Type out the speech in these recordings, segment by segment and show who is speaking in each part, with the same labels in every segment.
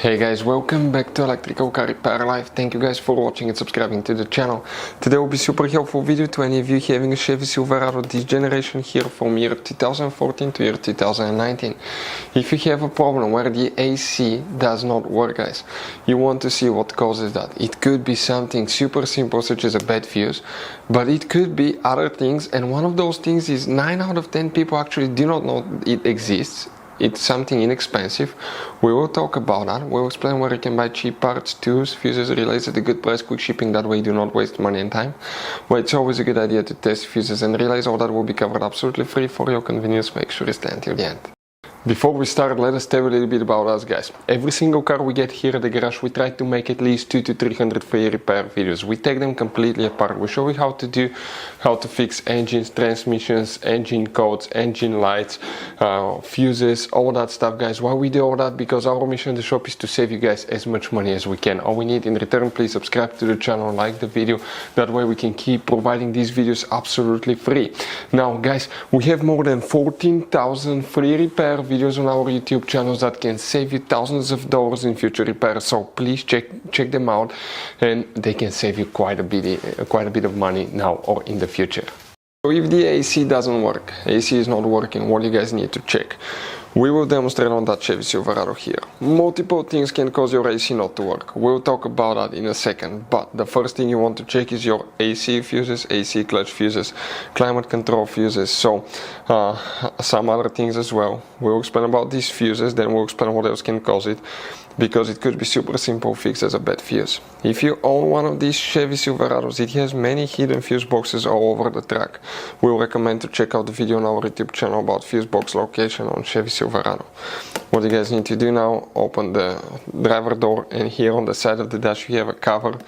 Speaker 1: Hey guys, welcome back to Electrical Car Repair Live. Thank you guys for watching and subscribing to the channel. Today will be super helpful video to any of you having a Chevy Silverado this generation here from year 2014 to year 2019. If you have a problem where the AC does not work, guys, you want to see what causes that. It could be something super simple such as a bad fuse, but it could be other things, and one of those things is 9 out of 10 people actually do not know it exists. It's something inexpensive. We will talk about that. We'll explain where you can buy cheap parts, tools, fuses, relays at a good price, quick shipping, that way you do not waste money and time. But it's always a good idea to test fuses and relays. All that will be covered absolutely free for your convenience. Make sure you stay until the end. Before we start, let us tell you a little bit about us, guys. Every single car we get here at the garage, we try to make at least 200 to 300 free repair videos. We take them completely apart. We show you how to fix engines, transmissions, engine codes, engine lights, fuses, all that stuff, guys. Why we do all that? Because our mission in the shop is to save you guys as much money as we can. All we need in return, please subscribe to the channel, like the video. That way we can keep providing these videos absolutely free. Now, guys, we have more than 14,000 free repair videos on our YouTube channels that can save you thousands of dollars in future repairs. So please check them out, and they can save you quite a bit of money now or in the future. So if the AC doesn't work, AC is not working, what you guys need to check? We will demonstrate on that Chevy Silverado here. Multiple things can cause your AC not to work. We'll talk about that in a second, but the first thing you want to check is your AC fuses, AC clutch fuses, climate control fuses, so some other things as well. We'll explain about these fuses, then we'll explain what else can cause it, because it could be super simple fix as a bad fuse. If you own one of these Chevy Silverados, it has many hidden fuse boxes all over the truck. We'll recommend to check out the video on our YouTube channel about fuse box location on Chevy Silverado. What you guys need to do now, open the driver door, and here on the side of the dash you have a cover.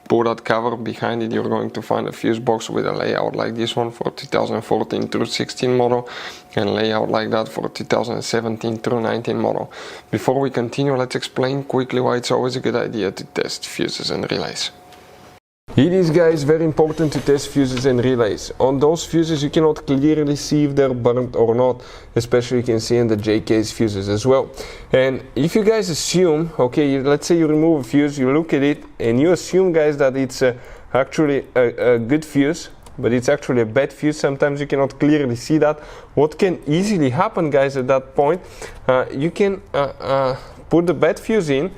Speaker 1: Pull that cover, behind it you're going to find a fuse box with a layout like this one for 2014 through 16 model, and layout like that for 2017 through 19 model. Before we continue, let's explain quickly why it's always a good idea to test fuses and relays. It is, guys, very important to test fuses and relays. On those fuses you cannot clearly see if they're burnt or not, especially you can see in the J-case fuses as well. And if you guys assume, okay, let's say you remove a fuse, you look at it and you assume, guys, that it's actually a good fuse, but it's actually a bad fuse. Sometimes you cannot clearly see that. What can easily happen, guys, at that point, you can put the bad fuse in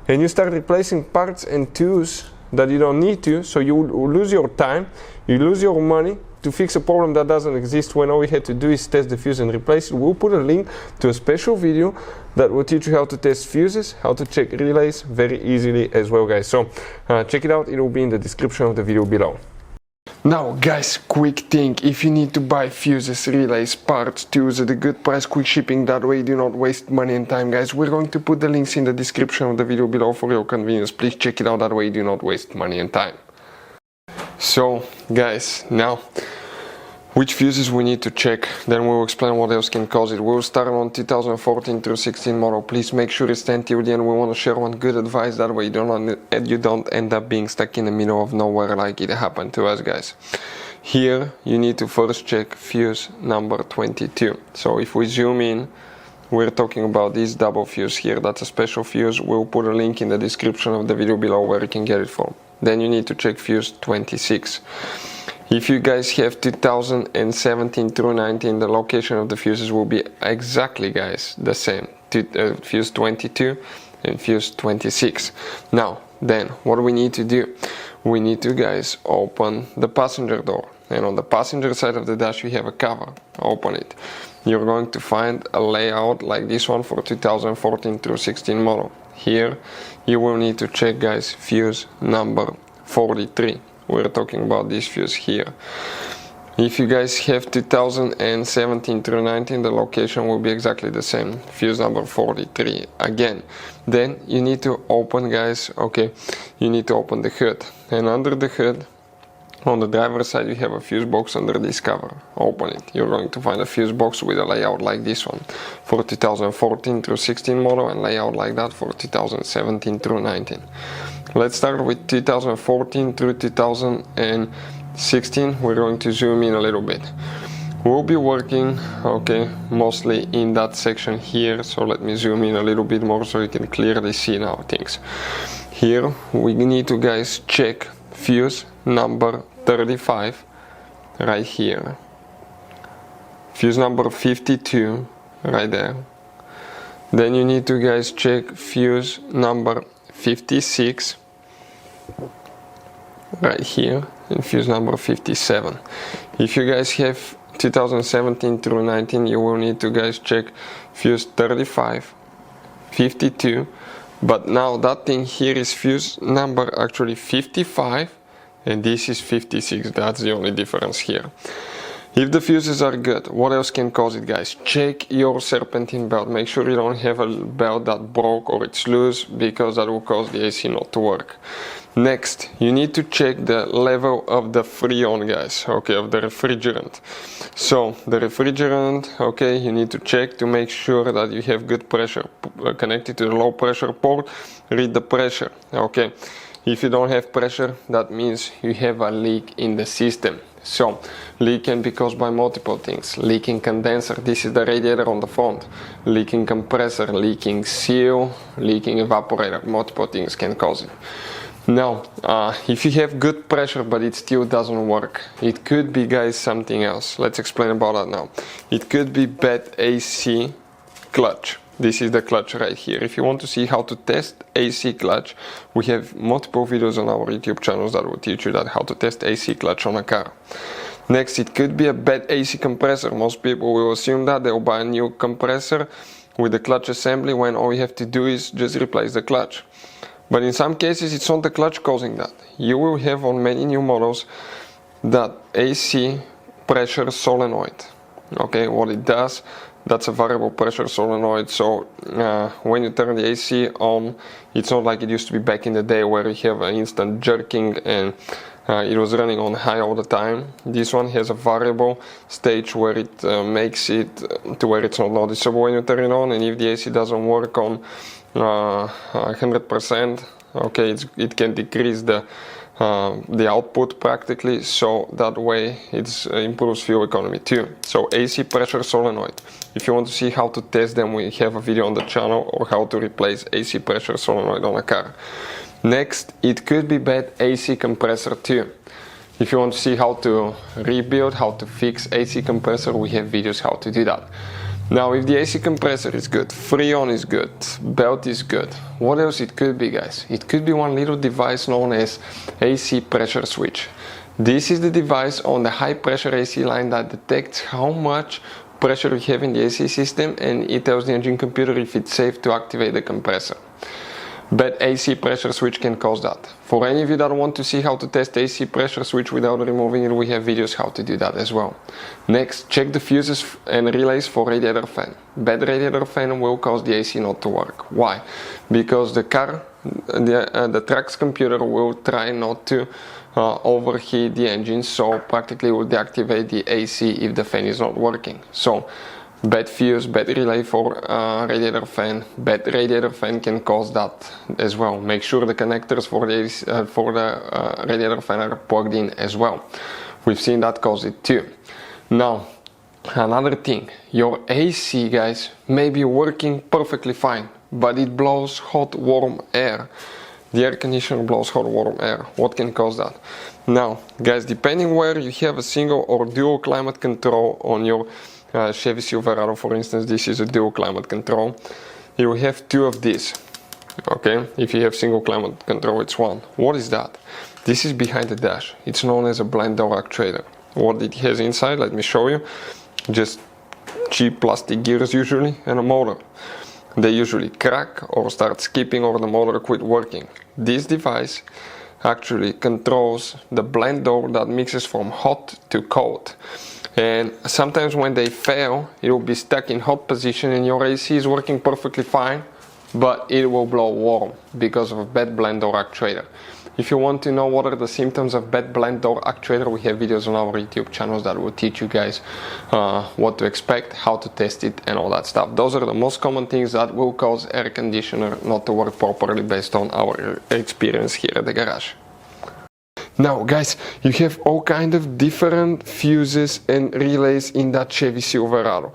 Speaker 1: and you start replacing parts and tools that you don't need to, so you lose your time, you lose your money to fix a problem that doesn't exist, when all we had to do is test the fuse and replace it. We'll put a link to a special video that will teach you how to test fuses, how to check relays very easily as well, guys. So check it out, it will be in the description of the video below. Now, guys, quick thing: if you need to buy fuses, relays, parts, tools at a good price, quick shipping, that way you do not waste money and time, guys, we're going to put the links in the description of the video below for your convenience. Please check it out, that way you do not waste money and time. So, guys, now which fuses we need to check, then we'll explain what else can cause it. We'll start on 2014 through 16 model. Please make sure you stand till the end. We want to share one good advice, that way you don't end up being stuck in the middle of nowhere like it happened to us, guys. Here you need to first check fuse number 22. So if we zoom in, we're talking about this double fuse here. That's a special fuse. We'll put a link in the description of the video below where you can get it from. Then you need to check fuse 26. If you guys have 2017 through 19, the location of the fuses will be exactly, guys, the same. Fuse 22 and fuse 26. Now, then, what do we need to do? We need to, guys, open the passenger door. And on the passenger side of the dash, you have a cover. Open it. You're going to find a layout like this one for 2014 through 16 model. Here, you will need to check, guys, fuse number 43. We're talking about this fuse here. If you guys have 2017 through 19, the location will be exactly the same. Fuse number 43 again. Then you need to open, guys, okay, you need to open the hood. And under the hood, on the driver's side, you have a fuse box under this cover. Open it. You're going to find a fuse box with a layout like this one for 2014 through 16 model, and layout like that for 2017 through 19. Let's start with 2014 through 2016. We're going to zoom in a little bit. will be working, okay, mostly in that section here. So let me zoom in a little bit more so you can clearly see now things. Here we need to, guys, check fuse number 35 right here, fuse number 52 right there. Then you need to, guys, check fuse number 56 right here and fuse number 57. If you guys have 2017 through 19, you will need to, guys, check fuse 35, 52, but now that thing here is fuse number actually 55 and this is 56. That's the only difference here. If the fuses are good, what else can cause it, guys? Check your serpentine belt. Make sure you don't have a belt that broke or it's loose, because that will cause the AC not to work. Next, you need to check the level of the freon, guys, okay, of the refrigerant. So the refrigerant, okay, you need to check to make sure that you have good pressure connected to the low pressure port. Read the pressure, okay. If you don't have pressure, that means you have a leak in the system. So leak can be caused by multiple things. Leaking condenser, this is the radiator on the front. Leaking compressor, leaking seal, leaking evaporator, multiple things can cause it. Now, if you have good pressure but it still doesn't work, it could be, guys, something else. Let's explain about that now. It could be bad AC clutch. This is the clutch right here. If you want to see how to test AC clutch, we have multiple videos on our YouTube channels that will teach you that how to test AC clutch on a car. Next, it could be a bad AC compressor. Most people will assume that they'll buy a new compressor with the clutch assembly when all you have to do is just replace the clutch. But in some cases, it's not the clutch causing that. You will have on many new models that AC pressure solenoid. Okay, what it does, that's a variable pressure solenoid. So when you turn the AC on, it's not like it used to be back in the day where you have an instant jerking and it was running on high all the time. This one has a variable stage where it makes it to where it's not noticeable when you turn it on, and if the AC doesn't work on 100%, okay, it can decrease the output practically, so that way it improves fuel economy too. So AC pressure solenoid, if you want to see how to test them, we have a video on the channel, or how to replace AC pressure solenoid on a car. Next, it could be bad AC compressor too. If you want to see how to rebuild, how to fix AC compressor, we have videos how to do that. Now, if the AC compressor is good, freon is good, belt is good, what else it could be, guys? It could be one little device known as AC pressure switch. This is the device on the high pressure AC line that detects how much pressure you have in the AC system, and it tells the engine computer if it's safe to activate the compressor. Bad AC pressure switch can cause that. For any of you that want to see how to test AC pressure switch without removing it, we have videos how to do that as well. Next, check the fuses and relays for radiator fan. Bad radiator fan will cause the AC not to work. Why? Because the truck's computer will try not to overheat the engine, so practically will deactivate the AC if the fan is not working. So bad fuse, bad relay for radiator fan, bad radiator fan can cause that as well. Make sure the connectors for the radiator fan are plugged in as well. We've seen that cause it too. Now, another thing, your AC, guys, may be working perfectly fine, but it blows hot, warm air. The air conditioner blows hot, warm air. What can cause that? Now, guys, depending where you have a single or dual climate control on your Chevy Silverado, for instance, this is a dual climate control. You will have two of these. Okay, if you have single climate control, it's one. What is that? This is behind the dash. It's known as a blind door actuator. What it has inside, let me show you. Just cheap plastic gears usually, and a motor. They usually crack or start skipping, or the motor quit working. This device actually controls the blend door that mixes from hot to cold. And sometimes when they fail, it will be stuck in hot position and your AC is working perfectly fine, but it will blow warm because of a bad blend door actuator. If you want to know what are the symptoms of bad blend door actuator, we have videos on our YouTube channels that will teach you guys what to expect, how to test it, and all that stuff. Those are the most common things that will cause air conditioner not to work properly based on our experience here at the garage. Now guys, you have all kind of different fuses and relays in that Chevy Silverado.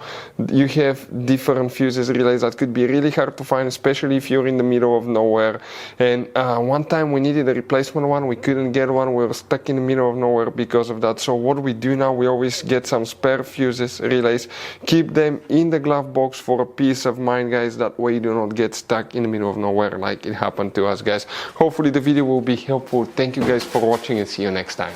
Speaker 1: You have different fuses, relays that could be really hard to find, especially if you're in the middle of nowhere. And one time we needed a replacement one, we couldn't get one, we were stuck in the middle of nowhere because of that. So what we do now, we always get some spare fuses, relays, keep them in the glove box for a peace of mind, guys. That way you do not get stuck in the middle of nowhere like it happened to us, guys. Hopefully the video will be helpful. Thank you guys for watching and see you next time.